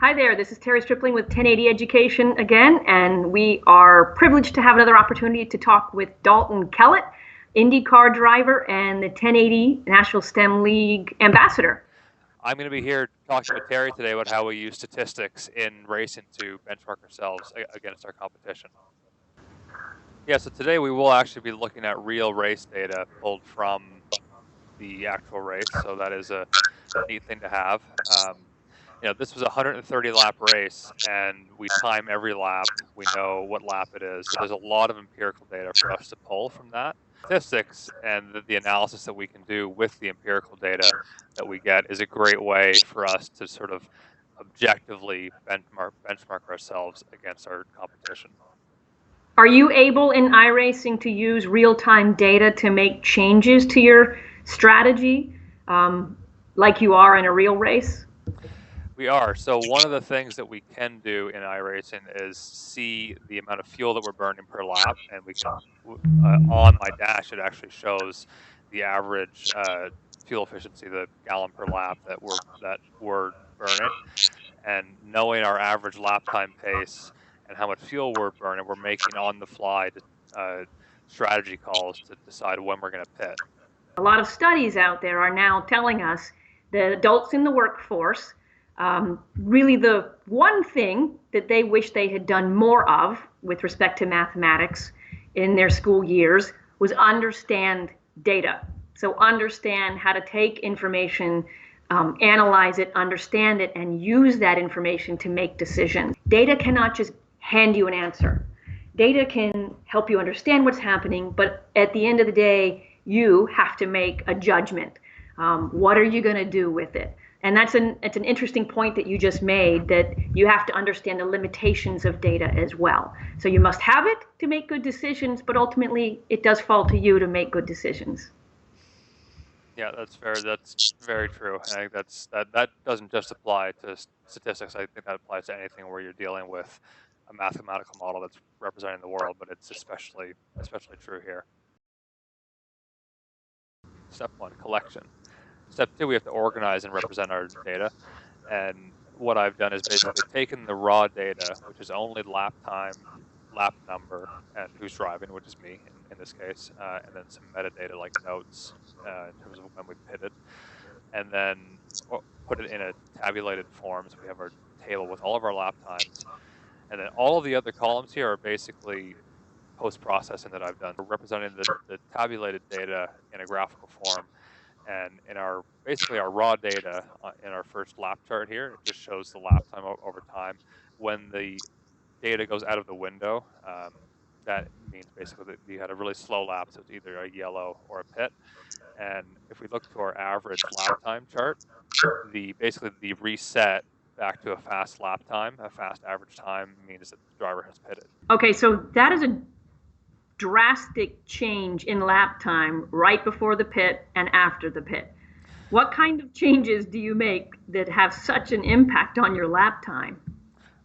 Hi there, this is Terry Stripling with 1080 Education again, and we are privileged to have another opportunity to talk with Dalton Kellett, IndyCar driver and the 1080 National STEM League ambassador. I'm going to be here talking with Terry today about how we use statistics in racing to benchmark ourselves against our competition. Yeah, so today we will actually be looking at real race data pulled from the actual race, so that is a neat thing to have. This was a 130 lap race, and we time every lap. We know what lap it is, so there's a lot of empirical data for us to pull from that. Statistics and the analysis that we can do with the empirical data that we get is a great way for us to sort of objectively benchmark ourselves against our competition. Are you able in iRacing to use real-time data to make changes to your strategy like you are in a real race? We are. So one of the things that we can do in iRacing is see the amount of fuel that we're burning per lap, and we can on my dash it actually shows the average fuel efficiency, the gallon per lap that we're burning, and knowing our average lap time pace and how much fuel we're burning, we're making on the fly strategy calls to decide when we're going to pit. A lot of studies out there are now telling us that adults in the workforce, really the one thing that they wish they had done more of with respect to mathematics in their school years was understand data. So understand how to take information, analyze it, understand it, and use that information to make decisions. Data cannot just hand you an answer. Data can help you understand what's happening, but at the end of the day, you have to make a judgment. What are you going to do with it? And it's an interesting point that you just made, that you have to understand the limitations of data as well. So you must have it to make good decisions, but ultimately it does fall to you to make good decisions. Yeah, that's fair. That's very true. I think that doesn't just apply to statistics. I think that applies to anything where you're dealing with a mathematical model that's representing the world, but it's especially true here. Step one, collection. Step two, we have to organize and represent our data. And what I've done is basically taken the raw data, which is only lap time, lap number, and who's driving, which is me in this case, and then some metadata like notes in terms of when we pitted, and then put it in a tabulated form. So we have our table with all of our lap times, and then all of the other columns here are basically post-processing that I've done. We're representing the tabulated data in a graphical form, and in basically our raw data in our first lap chart here, it just shows the lap time over time. When the data goes out of the window, that means basically that you had a really slow lap, so it's either a yellow or a pit. And if we look to our average lap time chart, basically the reset back to a fast lap time, a fast average time, means that the driver has pitted. Okay, so that is a drastic change in lap time right before the pit and after the pit. What kind of changes do you make that have such an impact on your lap time?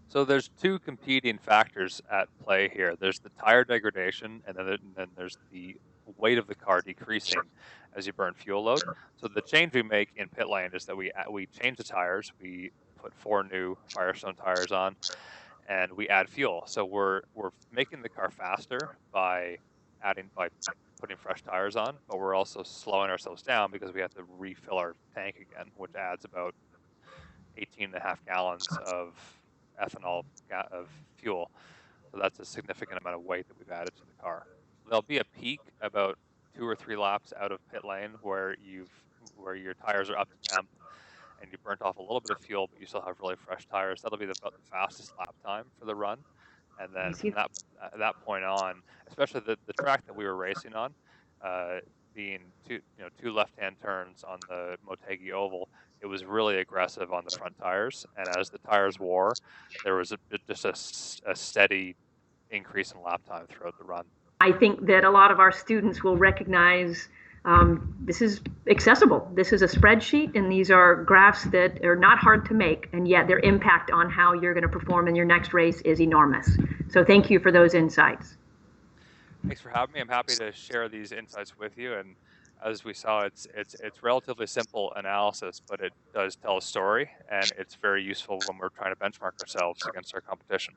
So there's two competing factors at play here. There's the tire degradation, and then there's the weight of the car decreasing as you burn fuel load. So the change we make in pit lane is that we change the tires. We put 4 new Firestone tires on, and we add fuel. So we're making the car faster by putting fresh tires on, but we're also slowing ourselves down because we have to refill our tank again, which adds about 18.5 gallons of ethanol of fuel. So that's a significant amount of weight that we've added to the car. There'll be a peak about 2 or 3 laps out of pit lane where your tires are up to temp and you burnt off a little bit of fuel, but you still have really fresh tires. That'll be about the fastest lap time for the run. And then from that point on, especially the track that we were racing on, being two left-hand turns on the Motegi Oval, it was really aggressive on the front tires. And as the tires wore, there was just a steady increase in lap time throughout the run. I think that a lot of our students will recognize this is accessible. This is a spreadsheet, and these are graphs that are not hard to make, and yet their impact on how you're going to perform in your next race is enormous. So thank you for those insights. Thanks for having me. I'm happy to share these insights with you, and as we saw, it's relatively simple analysis, but it does tell a story, and it's very useful when we're trying to benchmark ourselves against our competition.